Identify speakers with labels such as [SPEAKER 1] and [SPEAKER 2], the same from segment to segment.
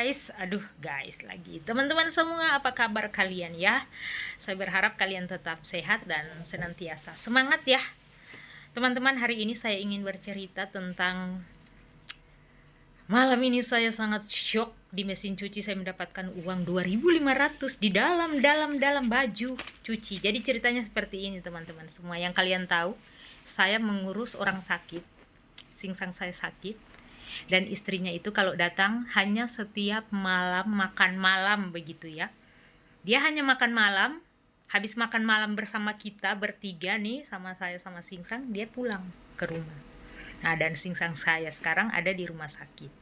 [SPEAKER 1] Aduh guys lagi. Teman-teman semua, apa kabar kalian ya? Saya berharap kalian tetap sehat dan senantiasa semangat ya. Teman-teman, hari ini saya ingin bercerita tentang malam ini saya sangat shock. Di mesin cuci saya mendapatkan uang 2.500 di dalam baju cuci. Jadi ceritanya seperti ini teman-teman semua. Yang kalian tahu, saya mengurus orang sakit. Singsang saya sakit. Dan istrinya itu kalau datang hanya setiap malam makan malam begitu ya. Dia hanya makan malam, habis makan malam bersama kita bertiga nih, sama saya sama Singsang, dia pulang ke rumah. Nah, dan Singsang saya sekarang ada di rumah sakit.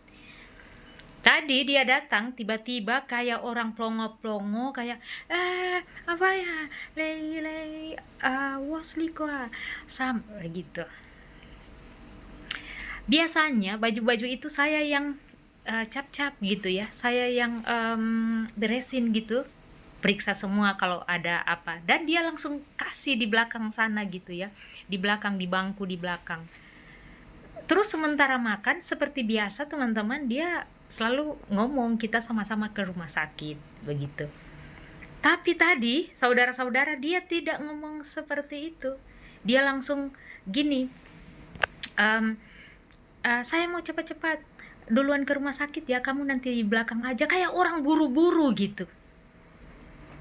[SPEAKER 1] Tadi dia datang tiba-tiba kayak orang plongo-plongo, kayak apa ya, lei wasli kok sam gitu. Biasanya baju-baju itu saya yang cap-cap gitu ya, saya yang beresin gitu, periksa semua kalau ada apa, dan dia langsung kasih di belakang sana gitu ya, di belakang, di bangku di belakang. Terus sementara makan seperti biasa teman-teman, dia selalu ngomong kita sama-sama ke rumah sakit begitu. Tapi tadi saudara-saudara, dia tidak ngomong seperti itu. Dia langsung gini, saya mau cepat-cepat duluan ke rumah sakit ya, kamu nanti di belakang aja, kayak orang buru-buru gitu.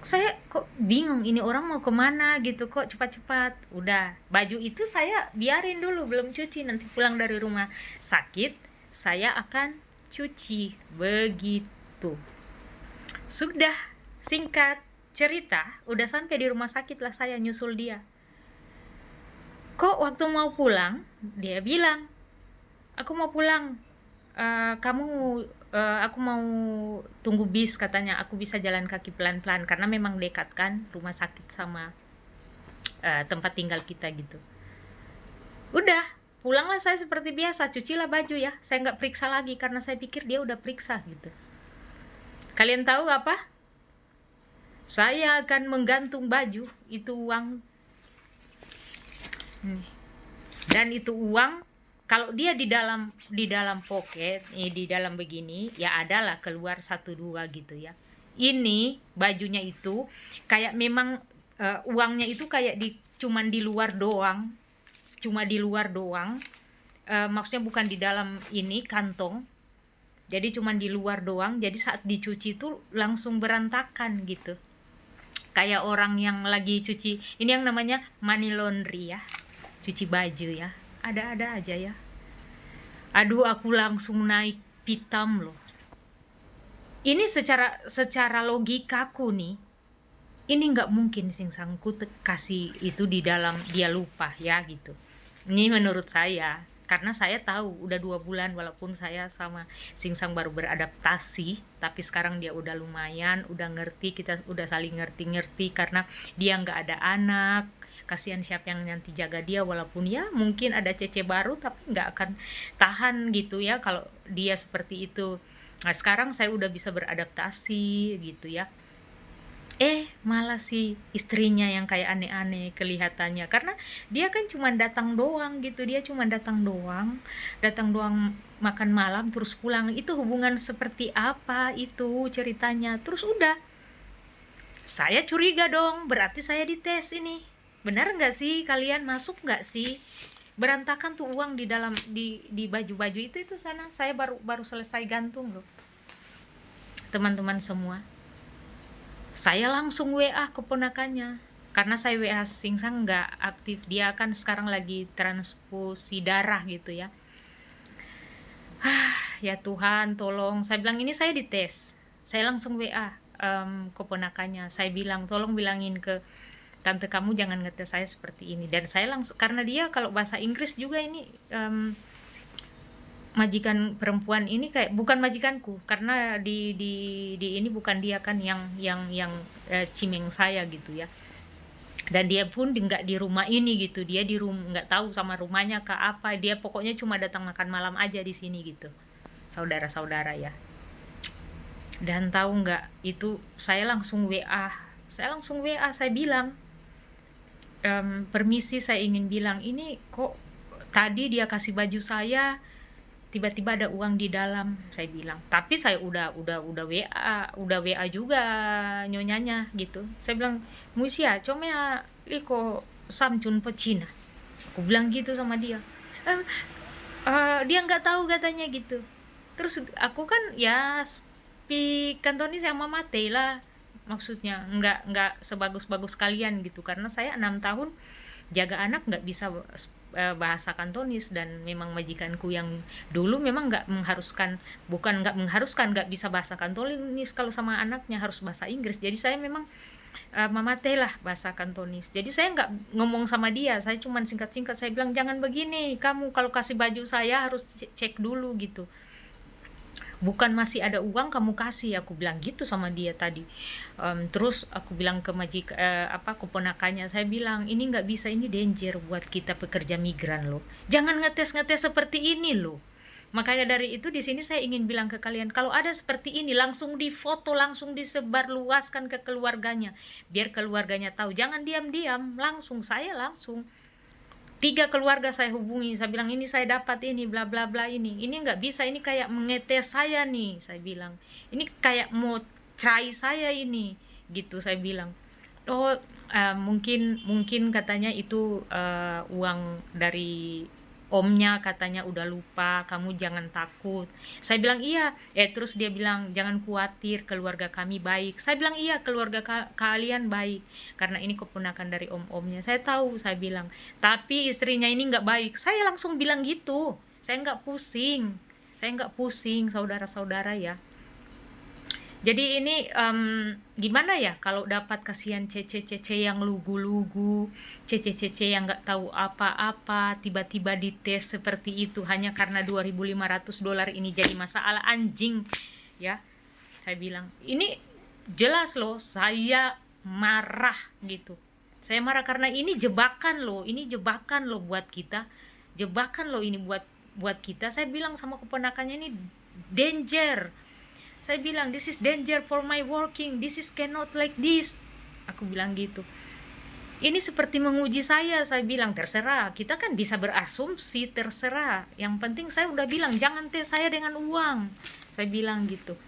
[SPEAKER 1] Saya kok bingung, ini orang mau kemana gitu, kok cepat-cepat. Udah, baju itu saya biarin dulu, belum cuci, nanti pulang dari rumah sakit saya akan cuci begitu. Sudah, singkat cerita, udah sampai di rumah sakit lah saya nyusul dia. Kok waktu mau pulang dia bilang, aku mau pulang, aku mau tunggu bis katanya, aku bisa jalan kaki pelan-pelan karena memang dekat kan rumah sakit sama tempat tinggal kita gitu. Udah, pulanglah saya seperti biasa, cucilah baju ya, saya nggak periksa lagi karena saya pikir dia udah periksa gitu. Kalian tahu apa? Saya akan menggantung baju itu uang, dan itu uang kalau dia di dalam pocket, di dalam begini ya, adalah keluar 1-2 gitu ya. Ini bajunya itu kayak memang uangnya itu kayak cuman di luar doang, cuma di luar doang. Maksudnya bukan di dalam ini kantong, jadi cuman di luar doang. Jadi saat dicuci tuh langsung berantakan gitu, kayak orang yang lagi cuci. Ini yang namanya money laundry ya, cuci baju ya, ada-ada aja ya. Aduh, aku langsung naik pitam loh. Ini secara logikaku nih, ini nggak mungkin Singsangku kasih itu di dalam, dia lupa ya gitu. Ini menurut saya, karena saya tahu udah 2 bulan, walaupun saya sama Singsang baru beradaptasi, tapi sekarang dia udah lumayan, udah ngerti, kita udah saling ngerti-ngerti karena dia nggak ada anak. Kasihan siapa yang nanti jaga dia, walaupun ya mungkin ada cece baru, tapi nggak akan tahan gitu ya kalau dia seperti itu. Nah, sekarang saya udah bisa beradaptasi gitu ya. Malah si istrinya yang kayak aneh-aneh kelihatannya, karena dia kan cuma datang doang gitu, dia cuma datang doang makan malam terus pulang. Itu hubungan seperti apa itu ceritanya? Terus udah, saya curiga dong, berarti saya dites ini. Benar nggak sih kalian, masuk nggak sih? Berantakan tuh uang di dalam di baju-baju itu sana. Saya baru selesai gantung loh teman-teman semua. Saya langsung WA keponakannya, karena saya WA Singsang nggak aktif, dia kan sekarang lagi transfusi darah gitu ya. Ya Tuhan tolong, saya bilang ini saya dites. Saya langsung WA keponakannya, saya bilang tolong bilangin ke tante kamu jangan ngetes saya seperti ini. Dan saya langsung, karena dia kalau bahasa Inggris juga ini majikan perempuan ini kayak bukan majikanku, karena di ini bukan dia kan yang cimeng saya gitu ya. Dan dia pun nggak di rumah ini gitu, dia di rumah nggak tahu sama rumahnya ke apa, dia pokoknya cuma datang makan malam aja di sini gitu, saudara-saudara ya. Dan tahu nggak, itu saya langsung WA, saya bilang, permisi, saya ingin bilang ini kok tadi dia kasih baju saya tiba-tiba ada uang di dalam, saya bilang. Tapi saya udah WA juga nyonyanya gitu. Saya bilang, "Musia, comea liko samcun po Cina." Aku bilang gitu sama dia. "Eh, dia nggak tahu katanya gitu." Terus aku kan ya speak Kantonis yang mama lah, maksudnya nggak sebagus-bagus kalian gitu, karena saya 6 tahun jaga anak nggak bisa bahasa Kantonis, dan memang majikanku yang dulu memang nggak mengharuskan nggak bisa bahasa Kantonis, kalau sama anaknya harus bahasa Inggris. Jadi saya memang mamate lah bahasa Kantonis. Jadi saya nggak ngomong sama dia, saya cuman singkat-singkat saya bilang, "Jangan begini, kamu kalau kasih baju saya harus cek dulu gitu. Bukan masih ada uang kamu kasih," aku bilang gitu sama dia tadi. Terus aku bilang ke keponakannya, saya bilang, "Ini nggak bisa, ini danger buat kita pekerja migran loh. Jangan ngetes seperti ini loh." Makanya dari itu di sini saya ingin bilang ke kalian, kalau ada seperti ini langsung difoto, langsung disebar luaskan ke keluarganya, biar keluarganya tahu. Jangan diam-diam, langsung 3 keluarga saya hubungi, saya bilang, "Ini saya dapat ini bla bla bla, ini nggak bisa, ini kayak mengetes saya nih," saya bilang, "ini kayak mau try saya ini," gitu saya bilang. "Oh, mungkin katanya itu uang dari omnya, katanya udah lupa, kamu jangan takut." Saya bilang, "Iya." Terus dia bilang, "Jangan khawatir, keluarga kami baik." Saya bilang, "Iya, keluarga kalian baik, karena ini keponakan dari om-omnya." Saya tahu, saya bilang, "Tapi istrinya ini nggak baik." Saya langsung bilang gitu. Saya nggak pusing, saudara-saudara ya. Jadi ini gimana ya kalau dapat kasihan cece-cece yang lugu-lugu, cece-cece yang nggak tahu apa-apa, tiba-tiba dites seperti itu hanya karena $2.500 ini jadi masalah, anjing ya. Saya bilang, ini jelas loh saya marah gitu. Saya marah karena ini jebakan loh buat kita. Jebakan loh ini buat kita. Saya bilang sama keponakannya, ini danger. Saya bilang, "This is danger for my working, this is cannot like this." Aku bilang gitu. Ini seperti menguji saya bilang, "Terserah, kita kan bisa berasumsi, terserah. Yang penting saya udah bilang, jangan tes saya dengan uang." Saya bilang gitu.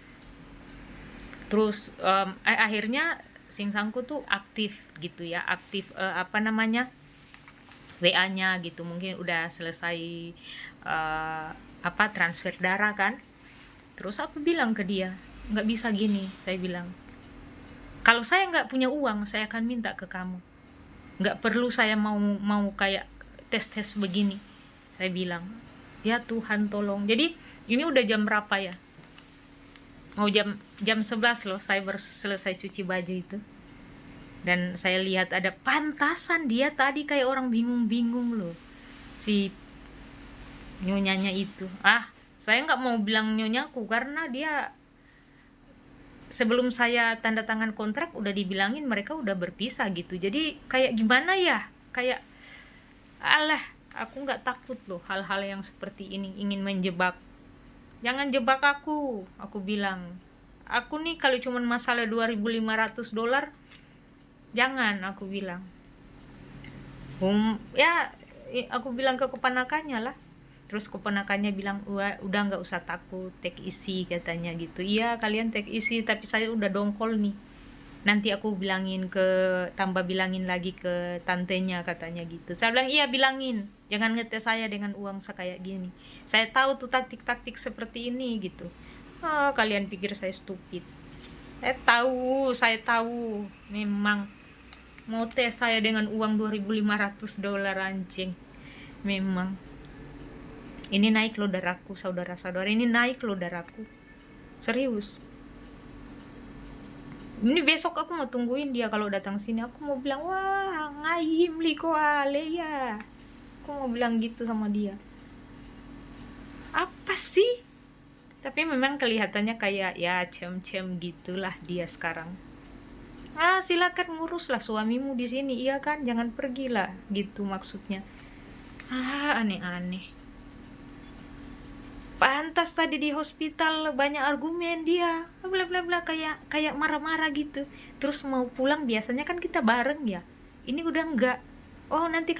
[SPEAKER 1] Terus akhirnya singsangku tuh aktif gitu ya, WA-nya gitu, mungkin udah selesai transfer darah kan. Terus aku bilang ke dia, "Nggak bisa gini," saya bilang. "Kalau saya nggak punya uang, saya akan minta ke kamu. Nggak perlu saya mau kayak tes begini," saya bilang. Ya Tuhan tolong. Jadi ini udah jam berapa ya? Mau jam 11 loh, saya baru selesai cuci baju itu. Dan saya lihat ada pantasan dia tadi kayak orang bingung-bingung loh, si nyonyanya itu. Saya nggak mau bilang nyonyaku karena dia sebelum saya tanda tangan kontrak udah dibilangin mereka udah berpisah gitu. Jadi kayak gimana ya, kayak aku nggak takut loh hal-hal yang seperti ini, ingin menjebak. Jangan jebak aku bilang. Aku nih kalau cuma masalah $2.500, jangan, aku bilang. Ya aku bilang ke keponakannya lah. Terus keponakannya bilang, "Udah nggak usah takut, take easy," katanya gitu. "Iya, kalian take easy, tapi saya udah dongkol nih. Nanti aku bilangin lagi ke tantenya," katanya gitu. Saya bilang, "Iya, bilangin. Jangan ngetes saya dengan uang kayak gini. Saya tahu tuh taktik-taktik seperti ini," gitu. Kalian pikir saya stupid. Saya tahu. Memang mau tes saya dengan uang $2.500, anjing. Memang. Ini naik loh darahku, saudara-saudara. Ini naik loh darahku. Serius. Ini besok aku mau tungguin dia kalau datang sini. Aku mau bilang, "Wah, ngayim liko ale ya." Aku mau bilang gitu sama dia. Apa sih? Tapi memang kelihatannya kayak ya cem-cem gitulah dia sekarang. Silakan nguruslah suamimu di sini, iya kan? Jangan pergilah, gitu maksudnya. Aneh-aneh. Pantas tadi di hospital banyak argumen dia, bla bla bla, kayak marah-marah gitu. Terus mau pulang biasanya kan kita bareng ya. Ini udah enggak. oh nanti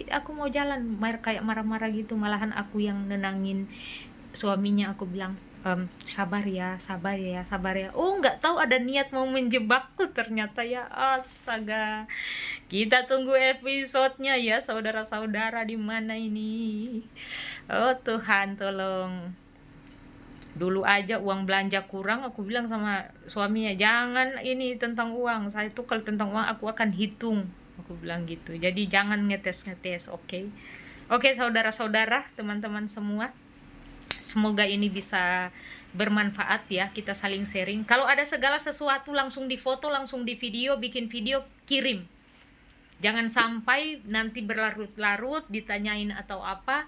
[SPEAKER 1] aku mau jalan, kayak marah-marah gitu, malahan aku yang nenangin suaminya. Aku bilang, sabar ya, sabar ya, sabar ya. Oh, nggak tahu ada niat mau menjebakku ternyata ya. Astaga. Kita tunggu episodenya ya, saudara-saudara, di mana ini. Oh Tuhan, tolong. Dulu aja uang belanja kurang, aku bilang sama suaminya, jangan ini tentang uang. Saya tuh kalau tentang uang aku akan hitung. Aku bilang gitu. Jadi jangan ngetes-ngetes, oke? Oke, saudara-saudara, teman-teman semua. Semoga ini bisa bermanfaat ya, kita saling sharing. Kalau ada segala sesuatu langsung difoto, langsung di video, bikin video, kirim. Jangan sampai nanti berlarut-larut ditanyain atau apa,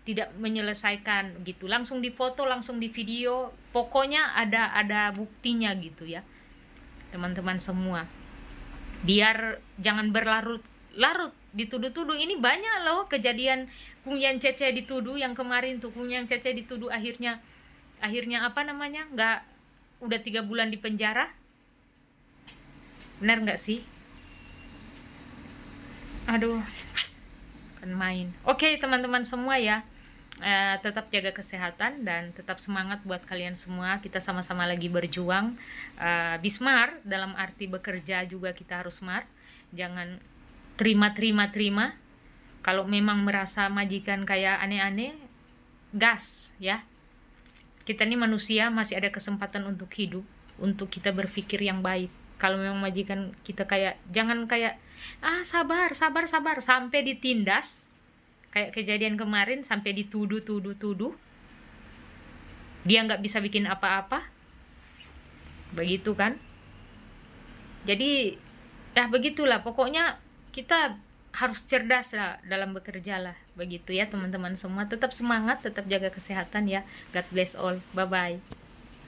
[SPEAKER 1] tidak menyelesaikan gitu. Langsung difoto, langsung di video. Pokoknya ada buktinya gitu ya. Teman-teman semua. Biar jangan berlarut-larut dituduh-tuduh. Ini banyak loh kejadian Kung Yan Cece dituduh yang kemarin tuh. Kung Yan Cece dituduh akhirnya apa namanya, nggak, udah 3 bulan di penjara. Benar nggak sih? Aduh, kan main. Oke, teman-teman semua ya, tetap jaga kesehatan dan tetap semangat buat kalian semua. Kita sama-sama lagi berjuang. Be smart, dalam arti bekerja juga kita harus smart. Jangan terima. Kalau memang merasa majikan kayak aneh-aneh, gas ya. Kita ini manusia, masih ada kesempatan untuk hidup, untuk kita berpikir yang baik. Kalau memang majikan kita kayak, jangan kayak sabar sampai ditindas, kayak kejadian kemarin, sampai dituduh, dia nggak bisa bikin apa-apa, begitu kan. Jadi ya begitulah, pokoknya kita harus cerdas lah dalam bekerja lah, begitu ya teman-teman semua. Tetap semangat, tetap jaga kesehatan ya. God bless all, bye bye.